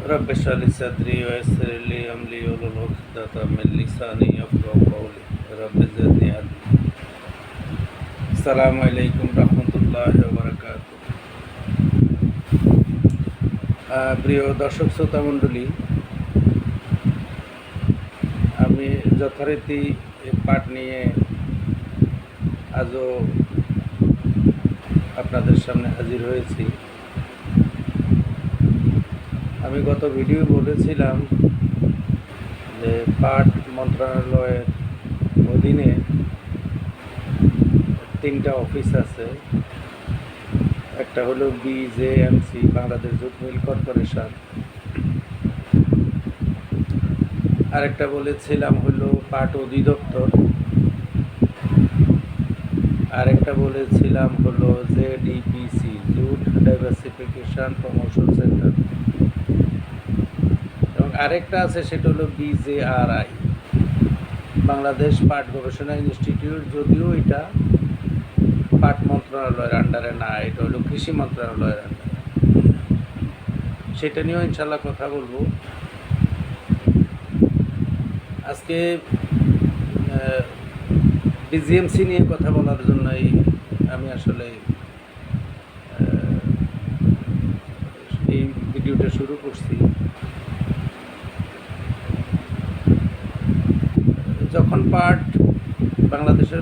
رب اشرح لي صدري ويسر لي أمري واحلل عقدة من لساني يفقهوا قولي رب زدني علما السلام عليكم ورحمة الله وبركاته প্রিয় দর্শক শ্রোতা মণ্ডলী, আমি যথারীতি পাঠ নিয়ে আজও আপনাদের সামনে হাজির হয়েছি। আমি গত ভিডিও বলেছিলাম যে পাট মন্ত্রণালয়ের অধীনে 3টা অফিস আছে। একটা হলো BJMC, Bangladesh jute mill corporation. আরেকটা বলেছিলাম হলো পাট অধিদপ্তর। আরেকটা বলেছিলাম হলো JDPC, jute diversification promotion centre. এবং আরেকটা আছে, সেটা হলো বিজেআরআই, বাংলাদেশ পাট গবেষণা ইনস্টিটিউট। যদিও এটা পাট মন্ত্রণালয়ের আন্ডারে না, এটা হলো কৃষি মন্ত্রণালয়ের আন্ডারে। সেটা নিয়েও ইনশাল্লাহ কথা বলবো। আজকে বিজিএমসি নিয়ে কথা বলার জন্যই আমি আসলে এই ভিডিওটা শুরু করছি। যখন পাট বাংলাদেশের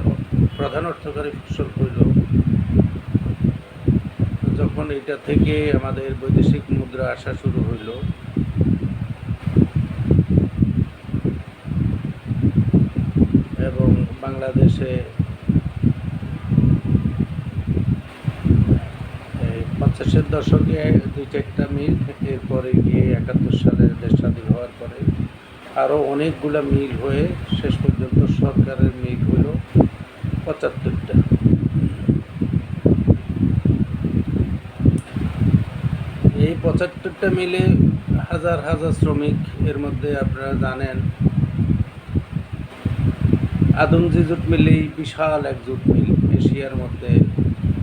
প্রধান অর্থকরী ফসল হইল, যখন এটা থেকে আমাদের বৈদেশিক মুদ্রা আসা শুরু হইল, এবং বাংলাদেশে 50-এর দশকে 2-4টা মিল, এরপরে গিয়ে 71 সালে দেশ স্বাধীন হওয়ার পরে আরও অনেকগুলা মিল হয়ে শেষ পর্যন্ত সরকারের মিল হলো 75টা। এই 75টা মিলে হাজার হাজার শ্রমিক। এর মধ্যে আপনারা জানেন আদমজি জুট মিলেই বিশাল এক জুট মিল, এশিয়ার মধ্যে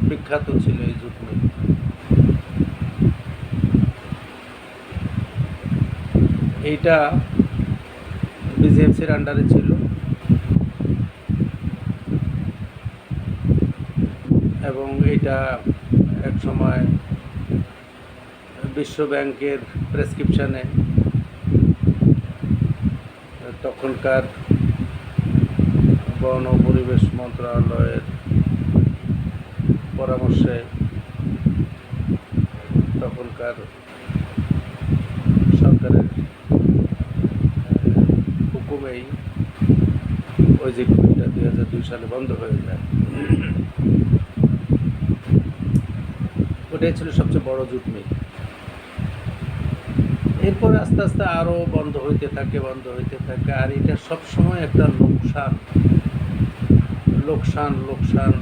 বিখ্যাত ছিল এই জুট মিল। এইটা বিজিএমসির আন্ডারে ছিল এবং এটা এক সময় বিশ্ব ব্যাংকের প্রেসক্রিপশনে, তখনকার বন ও পরিবেশ মন্ত্রণালয়ের পরামর্শে, তখনকার সরকারের হুকুমেই ওই যে মিলটা 2002 সালে বন্ধ হয়ে যায়। ওটাই ছিল সবচেয়ে বড় জুট মিল। এরপরে আস্তে আস্তে আরও বন্ধ হইতে থাকে। আর এটা সবসময় একটা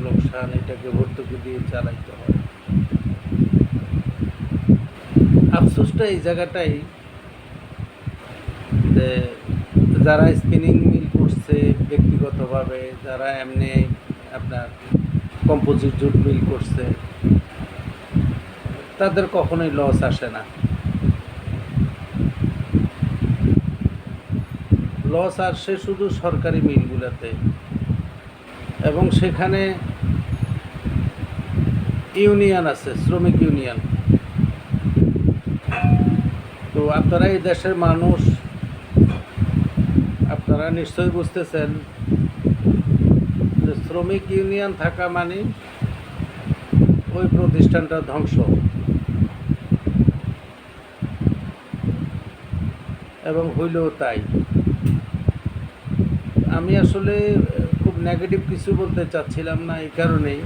লোকসান, এটাকে ভর্তুকি দিয়ে চালাইতে হয়। আফসোসটা এই জায়গাটাই যে যারা স্পিনিং মিল করছে ব্যক্তিগতভাবে, যারা এমনি আপনার কম্পোজিট জুট মিল করছে, তাদের কখনোই লস আসে না। লস আসে শুধু সরকারি মিলগুলোতে, এবং সেখানে ইউনিয়ন আছে, শ্রমিক ইউনিয়ন। তো আপনারা এই দেশের মানুষ, আপনারা নিশ্চয়ই বুঝতেছেন যে শ্রমিক ইউনিয়ন থাকা মানে ওই প্রতিষ্ঠানটা ধ্বংস। এবং হইলেও তাই। আমি আসলে খুব নেগেটিভ কিছু বলতে চাচ্ছিলাম না, এই কারণেই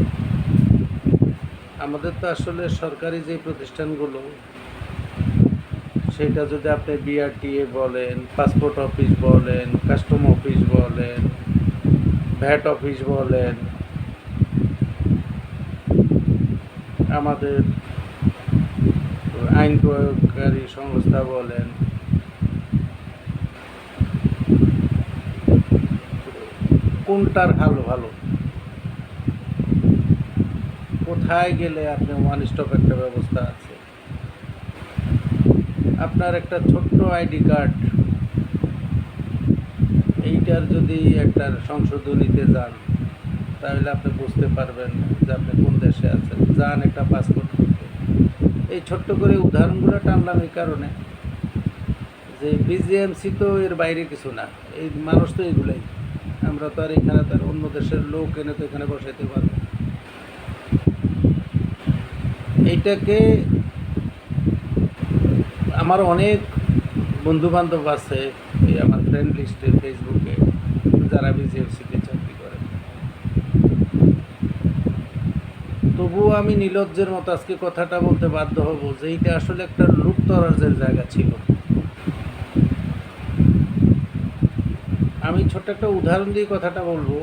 আমাদের তো আসলে সরকারি যে প্রতিষ্ঠানগুলো, সেটা যদি আপনি বিআরটিএ বলেন, পাসপোর্ট অফিস বলেন, কাস্টম অফিস বলেন, ভ্যাট অফিস বলেন, আমাদের আইন প্রয়োগকারী সংস্থা বলেন, কোনটার হাল ভালো? কোথায় গেলে আপনি ওয়ান স্টপ একটা ব্যবস্থা আছে? আপনার একটা ছোট্ট আইডি কার্ড, এইটার যদি একটা সংশোধনীতে যান, তাহলে আপনি বুঝতে পারবেন যে আপনি কোন দেশে আছেন। যান একটা পাসপোর্ট করতে। এই ছোট্ট করে উদাহরণগুলো টানলাম এই কারণে যে বিজিএমসি তো এর বাইরে কিছু না, এই মানুষ তো এগুলাই। আমরা তো আর এখানে তো আর অন্য দেশের লোক এনে তো এখানে বসাইতে পারবো। এইটাকে আমার অনেক বন্ধু বান্ধব আছে এই আমার ফ্রেন্ড লিস্টে ফেসবুকে, যারা বিজিএমসিতে চাকরি করে। তবুও আমি নির্লজ্জের মতো আজকে কথাটা বলতে বাধ্য হব যে এইটা আসলে একটা লুটতরাজের জায়গা ছিল। আমি ছোট্ট একটা উদাহরণ দিয়ে কথাটা বলবো,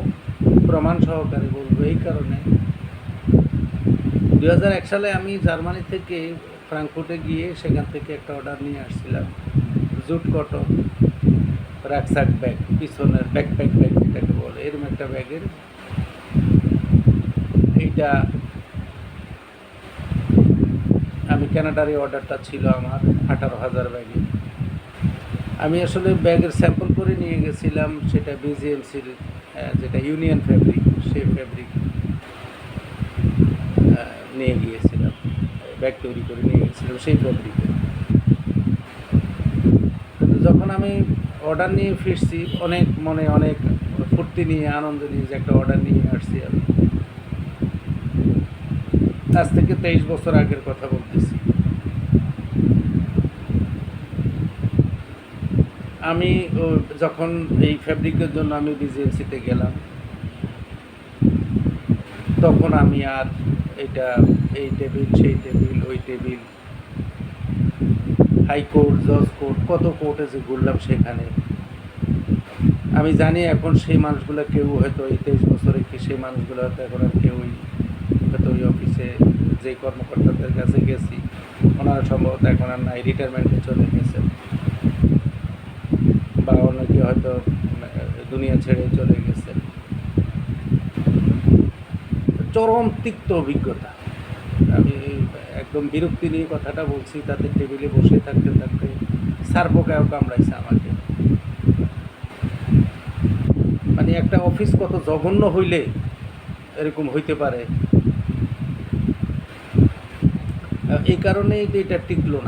প্রমাণ সহকারে বলবো এই কারণে। 2001 সালে আমি জার্মানি থেকে ফ্রাঙ্কফুর্টে গিয়ে সেখান থেকে একটা অর্ডার নিয়ে আসছিলাম, জুট কটন রাকসাক ব্যাগ, পিছনের ব্যাকপ্যাক ব্যাগ যেটাকে বলে, এরকম একটা ব্যাগের। এইটা আমি কানাডার অর্ডারটা ছিল আমার 18,000 ব্যাগে। আমি আসলে ব্যাগের স্যাম্পল করে নিয়ে গেছিলাম, সেটা বিজিএমসির যেটা ইউনিয়ন ফ্যাব্রিক, সেই ফ্যাব্রিক নিয়ে গিয়েছিলাম, ব্যাগ তৈরি করে নিয়ে গেছিলাম সেই ফ্যাব্রিকে। যখন আমি অর্ডার নিয়ে ফিরছি, অনেক মনে অনেক ফুর্তি নিয়ে আনন্দ নিয়ে যে একটা অর্ডার নিয়ে আসছি আমি। আজ থেকে 23 বছর আগের কথা বলতেছি। আমি যখন এই ফ্যাব্রিকের জন্য আমি বিজিএমসিতে গেলাম, তখন আমি আর এটা এই টেবিল সেই টেবিল ওই টেবিল, হাইকোর্ট জজ কোর্ট, কত কোর্টে যে ঘুরলাম সেখানে। আমি জানি এখন সেই মানুষগুলো কেউ হয়তো এই 23 বছরে কি সেই মানুষগুলো হয়তো এখন আর কেউই হয়তো ওই অফিসে যে কর্মকর্তাদের কাছে গেছি, ওনারা সম্ভবত এখন আর নাই, রিটায়ারমেন্টে চলে গেছে, বা অনেকে হয়তো দুনিয়া ছেড়ে চলে গেছে। চরম তিক্ত অভিজ্ঞতা। আমি একদম বিরক্তি নিয়ে কথাটা বলছি, তাদের টেবিলে বসে থাকতে থাকতে সারপোকাও কামড়াইছে আমাকে। মানে একটা অফিস কত জঘন্য হইলে এরকম হইতে পারে, এই কারণেই তো এটা টিকলো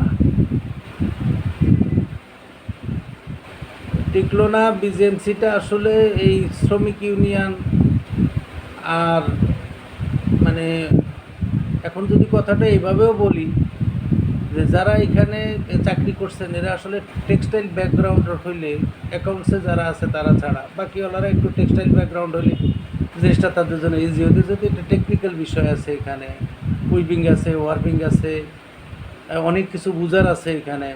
না। বিজিএমসিটা আসলে এই শ্রমিক ইউনিয়ন আর মানে এখন যদি কথাটা এইভাবেও বলি যে যারা এখানে চাকরি করছেন এরা আসলে টেক্সটাইল ব্যাকগ্রাউন্ড হইলে, অ্যাকাউন্টসে যারা আছে তারা ছাড়া বাকিওয়ালারা একটু টেক্সটাইল ব্যাকগ্রাউন্ড হলে জিনিসটা তাদের জন্য ইজি হতে, যদি একটা টেকনিক্যাল বিষয় আছে এখানে, উইভিং আছে, ওয়ার্পিং আছে, অনেক কিছু বুঝার আছে এখানে।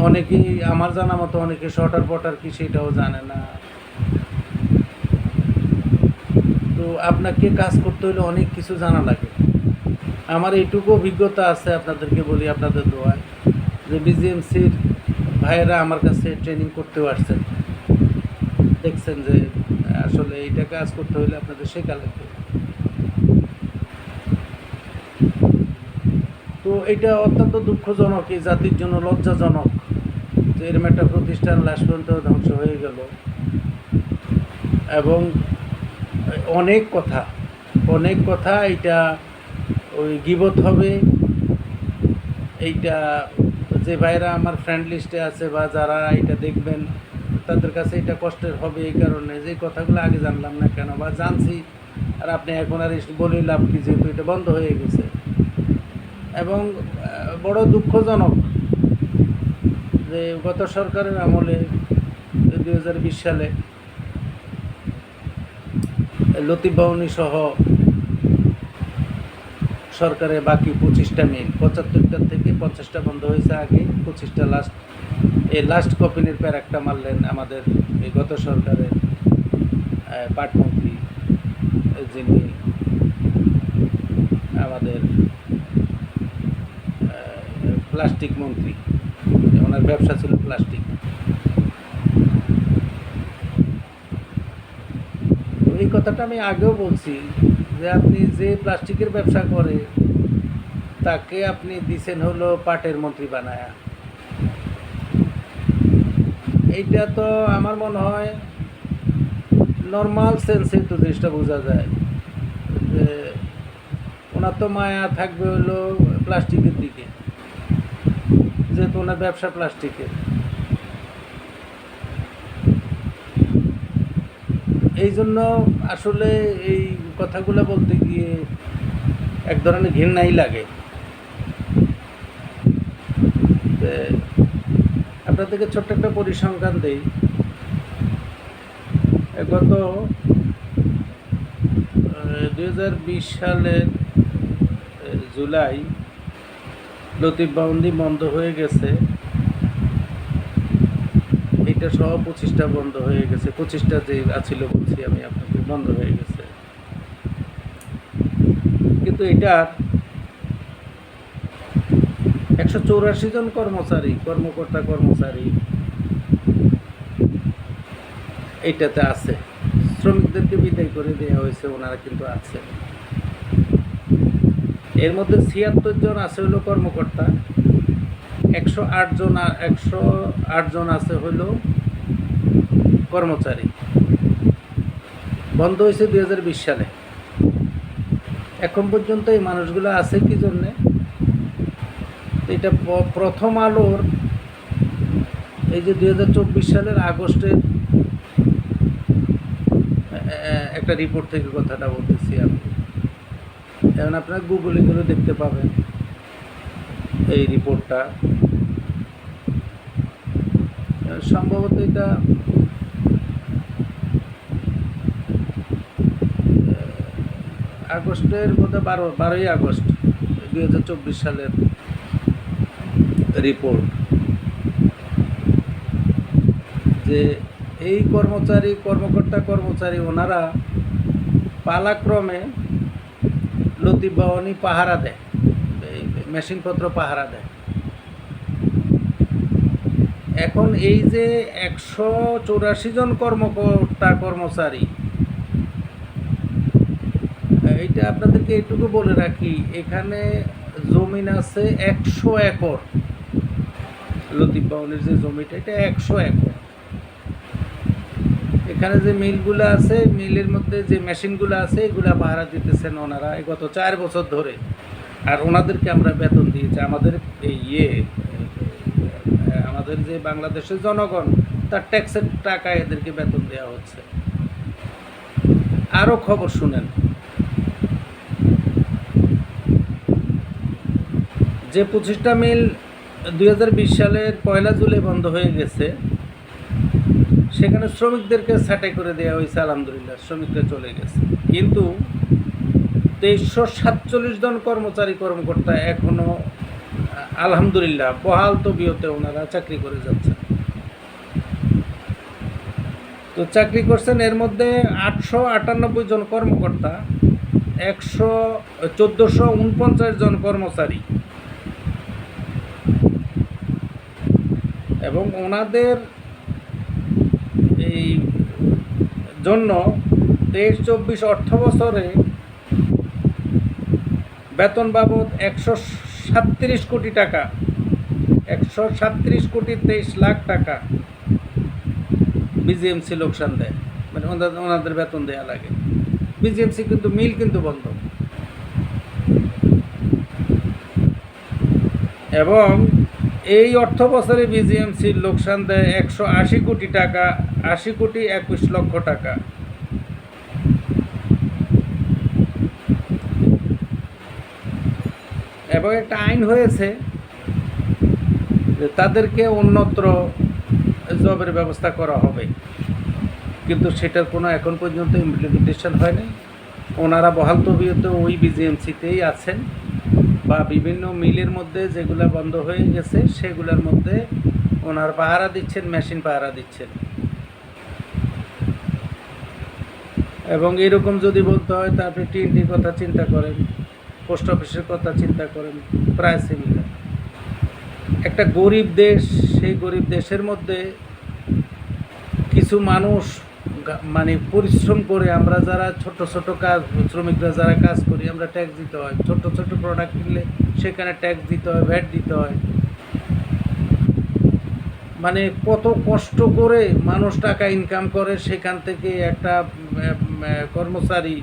অনেকেই আমার জানা মতো অনেকে শর্টার পটার কি সেটাও জানে না। তো আপনাকে কাজ করতে হলে অনেক কিছু জানা লাগে। আমার এইটুকু অভিজ্ঞতা আছে, আপনাদেরকে বলি আপনাদের দোয়ায়, যে বিজিএমসির ভাইয়েরা আমার কাছে ট্রেনিং করতেও আসছেন, দেখছেন যে আসলে এইটা কাজ করতে হলে আপনাদের শেখা লাগবে। তো এটা অত্যন্ত দুঃখজনক, এই জাতির জন্য লজ্জাজনক যে এরকম একটা প্রতিষ্ঠান লাস্ট পর্যন্ত ধ্বংস হয়ে গেল। এবং অনেক কথা এইটা ওই গিবত হবে। এইটা যে ভাইরা আমার ফ্রেন্ড লিস্টে আছে বা যারা এটা দেখবেন তাদের কাছে এটা কষ্টের হবে, এই কারণে যে কথাগুলো আগে জানলাম না কেন, বা জানছি আর আপনি এখন আর বলেই লাভ কি, যেহেতু এটা বন্ধ হয়ে গেছে। এবং বড় দুঃখজনক যে গত সরকারের আমলে 2020 সালে লতিফ বাউনি সহ সরকারের বাকি 25টা মিল, 75টার থেকে 50টা বন্ধ হয়েছে আগে, 25টা লাস্ট, এই লাস্ট কপিনের প্যার একটা মারলেন আমাদের এই গত সরকারের পাটমন্ত্রী, যিনি আমাদের প্লাস্টিক মন্ত্রী, ওনার ব্যবসা ছিল প্লাস্টিক। এই কথাটা আমি আগেও বলছি যে আপনি যে প্লাস্টিকের ব্যবসা করে তাকে আপনি দিছেন হলো পাটের মন্ত্রী বানায়া। এইটা তো আমার মনে হয় নর্মাল সেন্সে তো জিনিসটা বোঝা যায় যে ওনার তো মায়া থাকবে হলো প্লাস্টিকের দিকে, যেহেতু ওনার ব্যবসা প্লাস্টিকের। এই জন্য আসলে এই কথাগুলো বলতে গিয়ে এক ধরনের ঘৃণাই লাগে। আপনাদেরকে ছোট্ট একটা পরিসংখ্যান দেই। গত 2020 সালের জুলাই লতিফ বন্ধ হয়ে গেছে, এটা সহ 25টা বন্ধ হয়ে গেছে। 25টা যে আছিল বলছি আমি আপনাকে, বন্ধ হয়ে গেছে। কিন্তু এটার 184 জন কর্মকর্তা-কর্মচারী এইটাতে আছে। শ্রমিকদেরকে বিদায় করে দেওয়া হয়েছে, ওনারা কিন্তু আছে। এর মধ্যে 76 জন আছে হলো কর্মকর্তা, 108 জন আছে হলো কর্মচারী। বন্ধ হয়েছে 2020 সালে। এখন পর্যন্ত এই মানুষগুলো আছে কি জন্যে? এটা প্রথম আলোর এই যে 2024 সালের আগস্টের একটা রিপোর্ট থেকে কথাটা বলতেছি আমি। এখন আপনারা গুগলে করে দেখতে পাবেন এই রিপোর্টটা। সম্ভবত এটা আগস্টের মধ্যে 12ই আগস্ট 2024 সালের রিপোর্ট, যে এই কর্মকর্তা-কর্মচারী ওনারা পালাক্রমে লতিফ ভবনী পাহারা দেয়, এই মেশিনপত্র পাহারা দেয়। এখন এই যে 184 জন কর্মকর্তা-কর্মচারী, এইটা আপনাদেরকে এইটুকু বলে রাখি, এখানে জমিন আছে 100 একর। লতিফ ভবনের যে জমিটা, এটা 100 একর। এখানে যে মিলগুলো আছে, মিলের মধ্যে যে মেশিনগুলো আছে, এগুলা পাহারা দিতেছেন ওনারা গত 4 বছর ধরে। আর ওনাদেরকে আমরা বেতন দিয়েছি, আমাদের আমাদের যে বাংলাদেশের জনগণ, তার ট্যাক্সের টাকা এদেরকে বেতন দেওয়া হচ্ছে। আরও খবর শুনেন, যে 25টা মিল 2020 সালের 1 জুলাই বন্ধ হয়ে গেছে, সেখানে শ্রমিকদেরকে ছাঁটাই করে দেওয়া হয়েছে। আলহামদুলিল্লাহ, শ্রমিকরা চলে গেছে। কিন্তু 2347 জন কর্মকর্তা এখনও আলহামদুলিল্লাহ বহাল তবিয়তে ওনারা চাকরি করে যাচ্ছেন। তো চাকরি করছেন, এর মধ্যে 898 জন কর্মকর্তা, 1449 জন কর্মচারী, এবং ওনাদের এই জন্য 23-24 অর্থ বছরে বেতন বাবদ 137 কোটি টাকা, 137 কোটি 23 লাখ টাকা বিজিএমসি লোকসান দেয়, মানে ওনাদের বেতন দেওয়া লাগে। বিজিএমসি কিন্তু মিল কিন্তু বন্ধ, এবং এই অর্থ বছরে বিজিএমসির লোকসান দেয় 180 কোটি টাকা, 80 কোটি 21 লক্ষ টাকা। এবং একটা আইন হয়েছে যে তাদেরকে অন্যত্র জবের ব্যবস্থা করা হবে, কিন্তু সেটার কোনো এখন পর্যন্ত ইমপ্লিমেন্টেশন হয়নি। ওনারা বহাল তবিয়তে ওই বিজিএমসিতেই আছেন, বা বিভিন্ন মিলের মধ্যে যেগুলো বন্ধ হয়ে গেছে সেগুলোর মধ্যে ওনার পাহারা দিচ্ছেন, মেশিন পাহারা দিচ্ছেন। এবং এরকম যদি বলতে হয় তা আপনি টিএনটির কথা চিন্তা করেন, পোস্ট অফিসের কথা চিন্তা করেন, প্রায় সিমিলার। একটা গরিব দেশ, সেই গরিব দেশের মধ্যে কিছু মানুষ মানে পরিশ্রম করে, আমরা যারা ছোট ছোট কাজ, শ্রমিকরা যারা কাজ করি, আমরা ট্যাক্স দিতে হয়। ছোট ছোট প্রোডাক্ট কিনলে সেখানে ট্যাক্স দিতে হয়, ভ্যাট দিতে হয়। মানে কত কষ্ট করে মানুষ টাকা ইনকাম করে, সেখান থেকে একটা কর্মচারী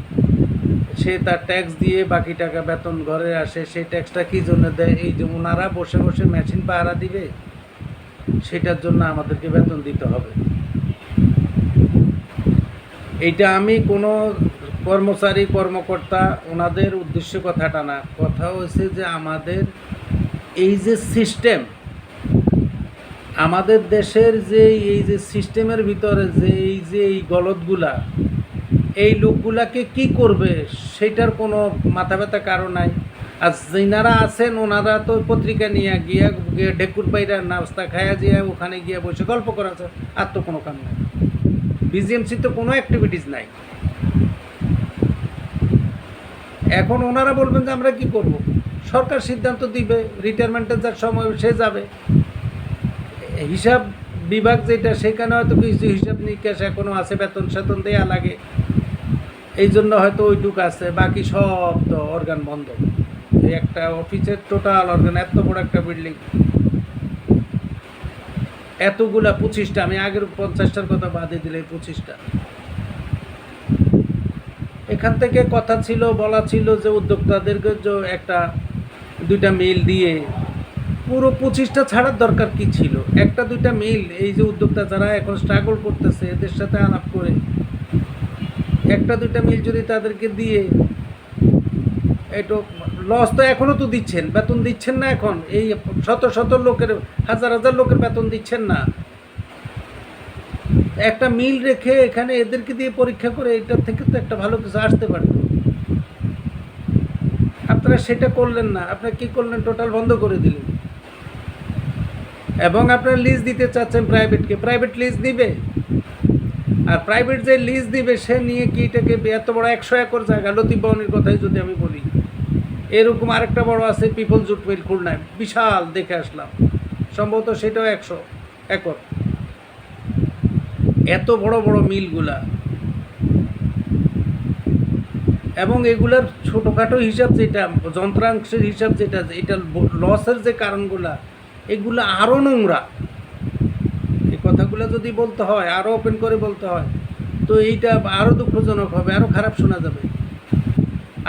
সে তার ট্যাক্স দিয়ে বাকি টাকা বেতন ঘরে আসে। সেই ট্যাক্সটা কী জন্য দেয়? এই যে ওনারা বসে বসে মেশিন পাহারা দিবে, সেটার জন্য আমাদেরকে বেতন দিতে হবে। এইটা আমি কোনো কর্মচারী কর্মকর্তা ওনাদের উদ্দেশ্যে কথাটা না, কথা হচ্ছে যে আমাদের এই যে সিস্টেম, আমাদের দেশের যে এই যে সিস্টেমের ভিতরে যে এই গলতগুলা, এই লোকগুলাকে কি করবে সেটার কোনো মাথা ব্যথা কারো নাই। আর যিনারা আছেন ওনারা তো পত্রিকা নিয়ে গিয়ে ঢেকুর পাইরা নাস্তা খাইয়া দিয়ে ওখানে গিয়ে বসে গল্প করা আছে, আর তো কোনো কাম নাই। বিজিএমসি তো কোনো অ্যাক্টিভিটিস নাই। এখন ওনারা বলবেন যে আমরা কি করব, সরকার সিদ্ধান্ত দিবে, রিটায়ারমেন্টের যার সময় সে যাবে। হিসাব বিভাগ যেটা, সেখানে হয়তো কিছু হিসাব নিকাশ এখনও আছে, বেতন সেতন দেওয়া লাগে, এই জন্য হয়তো ওইটুকু আছে, বাকি সব তো অর্গান বন্ধ। একটা অফিসের টোটাল অর্গান, এত বড় একটা বিল্ডিং, এতগুলা 25টা, আমি আগের 50টার কথা বাদে দিলে 25টা। এখান থেকে কথা ছিল, বলা ছিল যে উদ্যোক্তাদেরকে যে একটা দুইটা মিল দিয়ে পুরো 25টা ছাড়ার দরকার কি ছিল? একটা দুইটা মিল, এই যে উদ্যোক্তা যারা এখন স্ট্রাগল করতেছে এদের সাথে আলাপ করে একটা দুইটা মিল যদি তাদেরকে দিয়ে, একটু লস তো এখনও তো দিচ্ছেন, বেতন দিচ্ছেন না এখন, এই শত শত লোকের, হাজার হাজার লোকের বেতন দিচ্ছেন না। একটা মিল রেখে এখানে এদেরকে দিয়ে পরীক্ষা করে এটার থেকে তো একটা ভালো কিছু আসতে পারে। আপনারা সেটা করলেন না, আপনারা কী করলেন? টোটাল বন্ধ করে দিলেন। এবং আপনারা লিজ দিতে চাচ্ছেন প্রাইভেটকে, প্রাইভেট লিজ দিবে, আর প্রাইভেট যে লিজ দিবে সে নিয়ে কি এটাকে, এত বড় 100 একর জায়গা, লতিফ বহনের কথাই যদি আমি বলি, এরকম আরেকটা বড় আছে পিপল জুট মিল খুলনায়, বিশাল, দেখে আসলাম, সম্ভবত সেটাও 100 একর। এত বড় বড় মিলগুলা, এবং এগুলার ছোটোখাটো হিসাব যেটা, যন্ত্রাংশের হিসাব যেটা, এটা লসের যে কারণগুলা, এগুলো আরও নোংরা। এই কথাগুলো যদি বলতে হয়, আরও ওপেন করে বলতে হয়, তো এইটা আরও দুঃখজনক হবে, আরও খারাপ শোনা যাবে।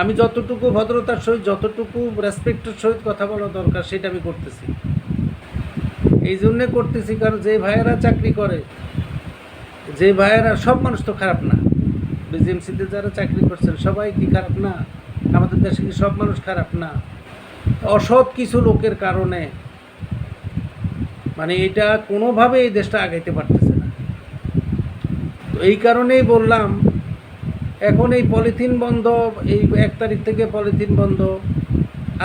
আমি যতটুকু ভদ্রতার সহিত, যতটুকু রেসপেক্টের সহিত কথা বলা দরকার সেটা আমি করতেছি। এই জন্যে করতেছি কারণ যে ভাইয়েরা চাকরি করে, যে ভাইয়েরা, সব মানুষ তো খারাপ না, বিজিএমসিতে যারা চাকরি করছেন সবাই কি খারাপ না? আমাদের দেশে কি সব মানুষ খারাপ না? অসৎ কিছু লোকের কারণে মানে এটা কোনোভাবে এই দেশটা আগাইতে পারতেছে না। তো এই কারণেই বললাম, এখন এই পলিথিন বন্ধ, এই 1 তারিখ থেকে পলিথিন বন্ধ।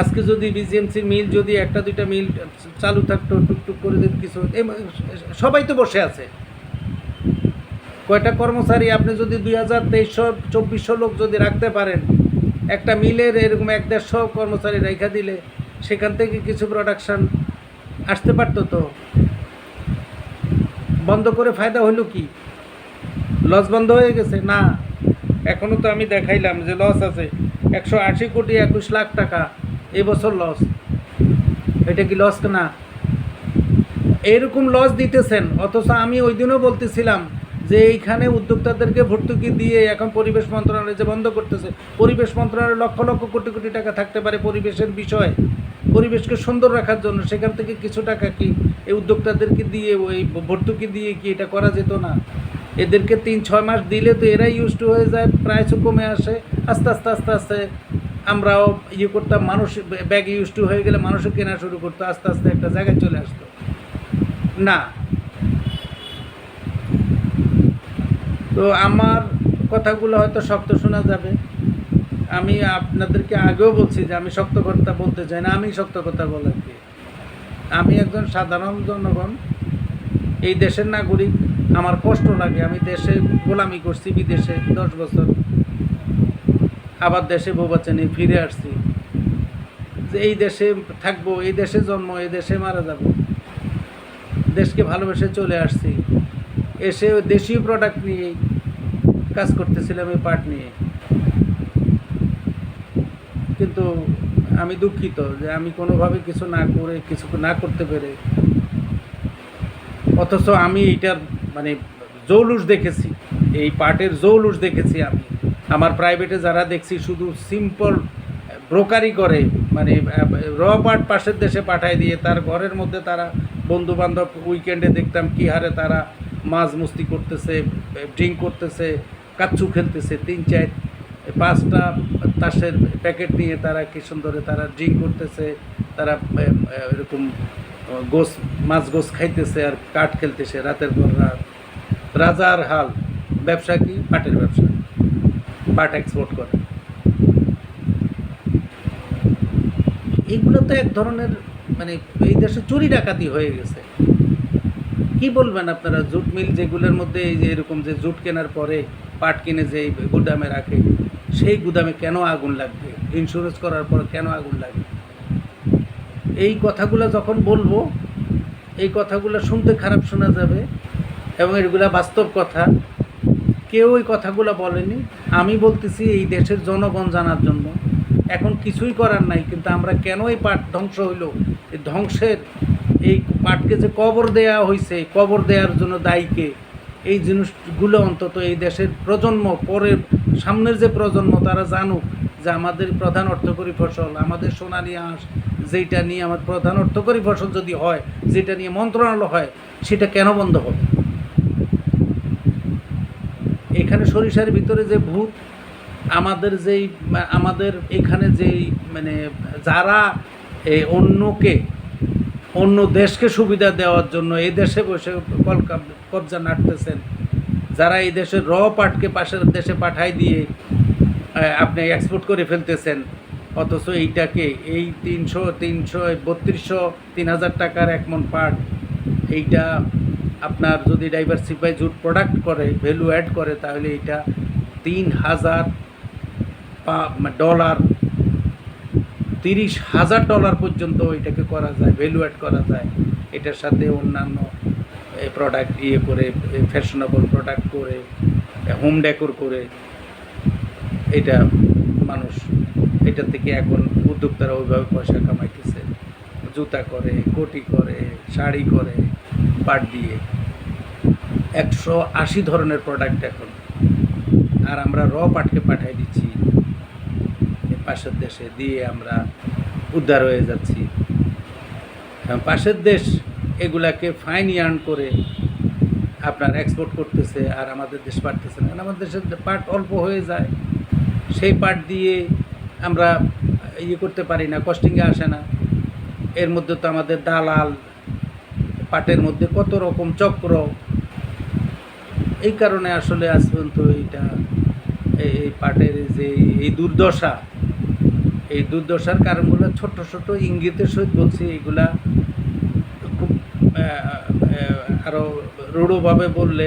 আজকে যদি বিজিএমসির মিল যদি একটা দুইটা মিল চালু থাকতো, টুকটুক করে যদি কিছু, সবাই তো বসে আছে। কয়টা কর্মচারী আপনি যদি 2300-2400 লোক যদি রাখতে পারেন, একটা মিলের এরকম 1-150 কর্মচারী রেখা দিলে সেখান থেকে কিছু প্রোডাকশান আসতে পারতো। তো বন্ধ করে ফায়দা হলো কি? লস বন্ধ হয়ে গেছে না? এখনও তো আমি দেখাইলাম যে লস আছে 180 কোটি 21 লাখ টাকা এবছর লস। এটা কি লস না? এরকম লস দিতেছেন, অথচ আমি ওই দিনও বলতেছিলাম যে এইখানে উদ্যোক্তাদেরকে ভর্তুকি দিয়ে এখন পরিবেশ মন্ত্রণালয় যে বন্ধ করতেছে, পরিবেশ মন্ত্রণালয় লক্ষ লক্ষ কোটি কোটি টাকা থাকতে পারে পরিবেশের বিষয়ে, পরিবেশকে সুন্দর রাখার জন্য, সেখান থেকে কিছু টাকা কি এই উদ্যোক্তাদেরকে দিয়ে, ওই ভর্তুকি দিয়ে কি এটা করা যেত না? এদেরকে 3-6 মাস দিলে তো এরাই ইউজ টু হয়ে যায়, প্রাইসও কমে আসে, আস্তে আস্তে আস্তে আস্তে আমরাও করতাম, মানুষ ব্যাগ ইউজ টু হয়ে গেলে মানুষও কেনা শুরু করতো, আস্তে আস্তে একটা জায়গায় চলে আসতো না। তো আমার কথাগুলো হয়তো শক্ত শোনা যাবে, আমি আপনাদেরকে আগেও বলছি যে আমি শক্ত কথা বলতে চাই না, আমি শক্ত কথা বলার কি, আমি একজন সাধারণ জনগণ, এই দেশের নাগরিক, আমার কষ্ট লাগে, আমি দেশে গোলামি করছি, বিদেশে 10 বছর, আবার দেশে বউ বাচ্চা নিয়ে ফিরে আসছি, যে এই দেশে থাকবো, এই দেশে জন্ম, এই দেশে মারা যাব, দেশকে ভালোবেসে চলে আসছি, এসে দেশীয় প্রোডাক্ট নিয়ে কাজ করতেছিলাম, এই পার্ট নিয়ে। কিন্তু আমি দুঃখিত যে আমি কোনোভাবে কিছু না করে, কিছু না করতে পেরে, অথচ আমি এইটার মানে জৌলুস দেখেছি, এই পাটের জৌলুস দেখেছি আমি। আমার প্রাইভেটে যারা দেখছি শুধু সিম্পল ব্রোকারি করে, মানে র পাট পাশের দেশে পাঠায় দিয়ে তার ঘরের মধ্যে তারা বন্ধু বান্ধব উইকেন্ডে দেখতাম কী হারে তারা মাছ মস্তি করতেছে, ড্রিঙ্ক করতেছে, কাচ্চু খেলতেছে, 3-4-5টা তাসের প্যাকেট নিয়ে তারা কি সুন্দরে তারা ড্রিঙ্ক করতেছে, তারা এরকম গোস মাছ গোস খাইতেছে আর কাঠ খেলতেছে রাতের পর রাত। রাজার হাল। ব্যবসা কি? পাটের ব্যবসা, পাট এক্সপোর্ট করে। এইগুলো তো এক ধরনের মানে এই দেশে চুরি ডাকাতি হয়ে গেছে। কি বলবেন আপনারা? জুট মিল যেগুলোর মধ্যে এই যে এরকম যে জুট কেনার পরে পাট কিনে যে গুদামে রাখে, সেই গুদামে কেন আগুন লাগবে? ইন্স্যুরেন্স করার পর কেন আগুন লাগবে? এই কথাগুলো যখন বলবো, এই কথাগুলো শুনতে খারাপ শোনা যাবে এবং এগুলা বাস্তব কথা। কেউ এই কথাগুলো বলেনি, আমি বলতেছি এই দেশের জনগণ জানার জন্য। এখন কিছুই করার নাই, কিন্তু আমরা কেন এই পাট ধ্বংস হইল, এই ধ্বংসের এই পাটকে যে কবর দেয়া হয়েছে, কবর দেওয়ার জন্য দায়ীকে, এই জিনিসগুলো অন্তত এই দেশের প্রজন্ম, পরের সামনের যে প্রজন্ম তারা জানুক যে আমাদের প্রধান অর্থকরী ফসল, আমাদের সোনালী আঁশ, যেটা নিয়ে আমার প্রধান অর্থকরী ফসল যদি হয়, যেটা নিয়ে মন্ত্রণালয় হয়, সেটা কেন বন্ধ হবে? এখানে সরিষার ভিতরে যে ভূত, আমাদের এখানে যেই মানে যারা অন্যকে, অন্য দেশকে সুবিধা দেওয়ার জন্য এই দেশে বসে কবজা নাড়তেছেন, যারা এই দেশের র পাটকে পাশের দেশে পাঠাই দিয়ে আপনি এক্সপোর্ট করে ফেলতেছেন, অথচ এইটাকে এই 3,000 টাকার 1 মণ পাট, এইটা আপনার যদি ডাইভার্সিফাই জুট প্রোডাক্ট করে, ভ্যালু অ্যাড করে, তাহলে এইটা $3,000, $30,000 পর্যন্ত এটাকে করা যায়, ভ্যালু অ্যাড করা যায়। এটার সাথে অন্যান্য প্রোডাক্ট করে, ফ্যাশনেবল প্রোডাক্ট করে, হোম ডেকোর করে, এটা মানুষ এটা থেকে এখন উদ্যোক্তারা ওইভাবে পয়সা কামাইতেছে। জুতা করে, কোটি করে, শাড়ি করে পাট দিয়ে, 180 ধরনের প্রোডাক্ট এখন। আর আমরা র পাটকে পাঠাই দিচ্ছি পাশের দেশে, দিয়ে আমরা উদ্ধার হয়ে যাচ্ছি। পাশের দেশ এগুলাকে ফাইন ইয়ার্ন করে আপনার এক্সপোর্ট করতেছে, আর আমাদের দেশ পাঠতেছে না। আমাদের দেশের পাট অল্প হয়ে যায়, সেই পাট দিয়ে আমরা করতে পারি না, কস্টিংয়ে আসে না। এর মধ্যে তো আমাদের দালাল, পাটের মধ্যে কত রকম চক্র। এই কারণে আসলে আজ পর্যন্ত এইটা এই পাটের যে এই দুর্দশা, এই দুর্দশার কারণগুলো ছোট ছোট ইঙ্গিতের সহিত বলছি। এইগুলা খুব আরও রূঢ়ভাবে বললে,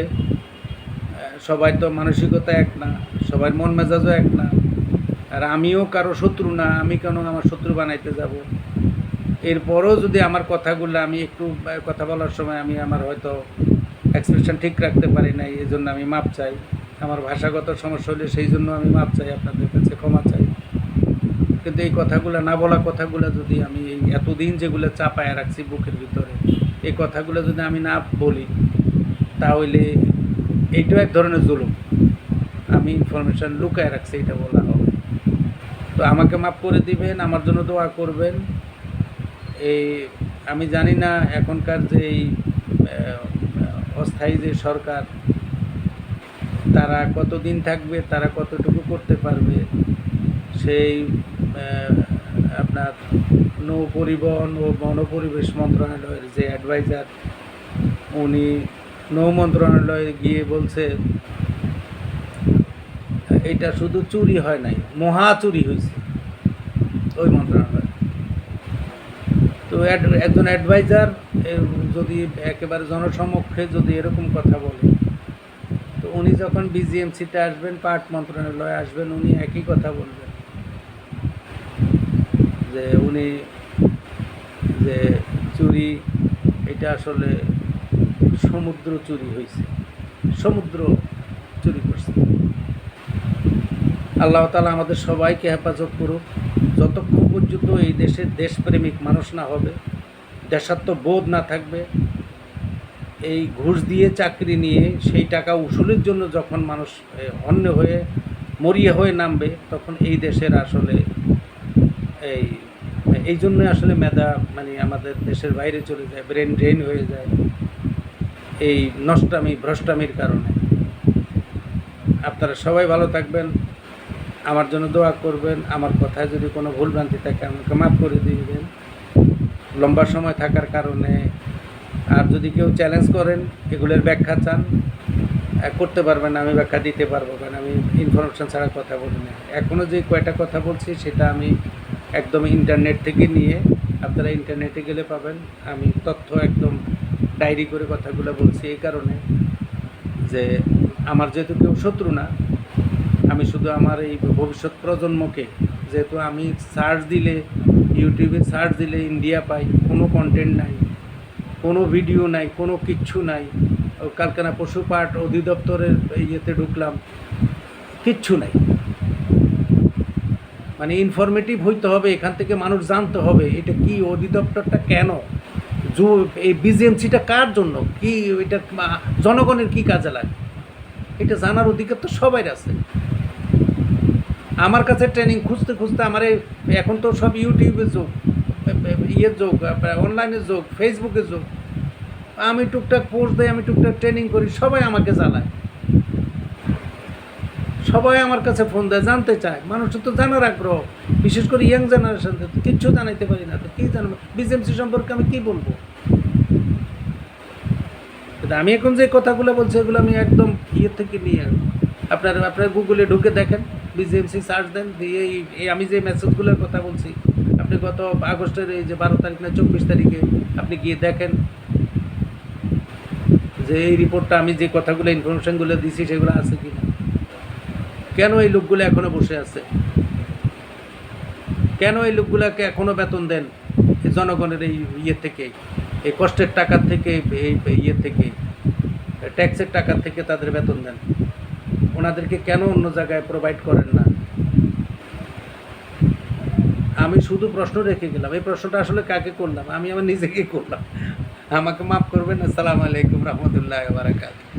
সবাই তো মানসিকতা এক না, সবার মন মেজাজও এক না। আর আমিও কারো শত্রু না, আমি কেন আমার শত্রু বানাইতে যাব? এরপরও যদি আমার কথাগুলো, আমি একটু কথা বলার সময় আমি আমার হয়তো এক্সপ্রেশন ঠিক রাখতে পারি নাই, এই জন্য আমি মাপ চাই। আমার ভাষাগত সমস্যা হলে সেই জন্য আমি মাপ চাই, আপনাদের কাছে ক্ষমা চাই। কিন্তু এই কথাগুলো, না বলা কথাগুলো যদি আমি এই এতদিন যেগুলো চাপায় রাখছি বুকের ভিতরে, এই কথাগুলো যদি আমি না বলি, তাহলে এইটাও এক ধরনের জুলুম। আমি ইনফরমেশান লুকায় রাখছি, এটা বলা হবে। তো আমাকে মাফ করে দিবেন, আমার জন্য দোয়া করবেন। এই আমি জানি না এখনকার যে এই অস্থায়ী যে সরকার, তারা কতদিন থাকবে, তারা কতটুকু করতে পারবে। সেই আপনার নৌ পরিবহন ও বনপরিবেশ মন্ত্রণালয়ের যে অ্যাডভাইজার, উনি নৌ মন্ত্রণালয়ে গিয়ে বলছে এটা শুধু চুরি হয় নাই, মহা চুরি হয়েছে ওই মন্ত্রণালয়ে। তো একজন অ্যাডভাইজার যদি একেবারে জনসমক্ষে যদি এরকম কথা বলে, তো উনি যখন বিজিএমসিতে আসবেন, পাট মন্ত্রণালয়ে আসবেন, উনি একই কথা বলবেন যে উনি যে চুরি, এটা আসলে সমুদ্র চুরি হয়েছে, সমুদ্র চুরি করছে। আল্লাহ তাআলা আমাদের সবাইকে হেফাজত করুক। যতক্ষণ পর্যন্ত এই দেশের দেশপ্রেমিক মানুষ না হবে, দেশাত্মবোধ না থাকবে, এই ঘুষ দিয়ে চাকরি নিয়ে সেই টাকা উসুলের জন্য যখন মানুষ অন্য হয়ে মরিয়া হয়ে নামবে, তখন এই দেশের আসলে এই এই জন্যই আসলে মেধা মানে আমাদের দেশের বাইরে চলে যায়, ব্রেন ড্রেন হয়ে যায় এই নষ্টামি ভ্রষ্টামির কারণে। আপনারা সবাই ভালো থাকবেন, আমার জন্য দোয়া করবেন। আমার কথায় যদি কোনো ভুলভ্রান্তি থাকে আমাকে মাফ করে দিবেন লম্বা সময় থাকার কারণে। আর যদি কেউ চ্যালেঞ্জ করেন, এগুলোর ব্যাখ্যা চান, করতে পারবেন, আমি ব্যাখ্যা দিতে পারবো, কারণ আমি ইনফরমেশন ছাড়া কথা বলি না। এখনও যে কয়টা কথা বলছি সেটা আমি একদম ইন্টারনেট থেকে নিয়ে, আপনারা ইন্টারনেটে গেলে পাবেন। আমি তথ্য একদম ডায়েরি করে কথাগুলো বলছি এই কারণে যে আমার যেহেতু কেউ শত্রু না, আমি শুধু আমার এই ভবিষ্যৎ প্রজন্মকে, যেহেতু আমি সার্চ দিলে, ইউটিউবে সার্চ দিলে ইন্ডিয়া পাই, কোনো কন্টেন্ট নাই, কোনো ভিডিও নাই, কোনো কিচ্ছু নাই। কালকানা পশু পাট অধিদপ্তরের ইয়েতে ঢুকলাম, কিচ্ছু নাই। মানে ইনফরমেটিভ হইতে হবে, এখান থেকে মানুষ জানতে হবে এটা কি, অধিদপ্তরটা কেন, এই বিজিএমসিটা কার জন্য, কি এটা জনগণের কি কাজে লাগে, এটা জানার অধিকার তো সবাই আছে। আমার কাছে ট্রেনিং খুঁজতে খুঁজতে আমার এখন তো সব ইউটিউবের যুগ, ইয়ের যুগ, অনলাইনের যুগ, ফেসবুকের যুগ। আমি টুকটাক পোস্ট দিই, আমি টুকটাক ট্রেনিং করি, সবাই আমাকে জ্বালায়, সবাই আমার কাছে ফোন দেয়, জানতে চায়। মানুষের তো জানার আগ্রহ, বিশেষ করে ইয়াং জেনারেশন, কিচ্ছু জানাইতে পারি না, তো কী জানবো বিজেএমসি সম্পর্কে আমি কী বলবো। কিন্তু আমি এখন যে কথাগুলো বলছি এগুলো আমি একদম ইয়ে থেকে নিয়ে, আপনার গুগলে ঢুকে দেখেন, বিজেএমসি সার্চ দেন, দিয়ে এই আমি যে মেসেজগুলোর কথা বলছি, আপনি গত আগস্টের এই যে 12 তারিখ না 24 তারিখে আপনি গিয়ে দেখেন যে এই রিপোর্টটা আমি যে কথাগুলো ইনফরমেশনগুলো দিছি সেগুলো আছে কি না। কেন এই লোকগুলো এখনও বসে আছে, কেন এই লোকগুলোকে এখনও বেতন দেন জনগণের এই ইয়ে থেকে, এই কষ্টের টাকার থেকে, এই ইয়ে থেকে, ট্যাক্সের টাকার থেকে তাদের বেতন দেন, ওনাদেরকে কেন অন্য জায়গায় প্রোভাইড করেন না। আমি শুধু প্রশ্ন রেখে গেলাম, এই প্রশ্নটা আসলে কাকে করলাম, আমি আমার নিজেকে করলাম। আমাকে মাফ করবেন। আসসালামু আলাইকুম রহমতুল্লাহ বারাকাতুহু।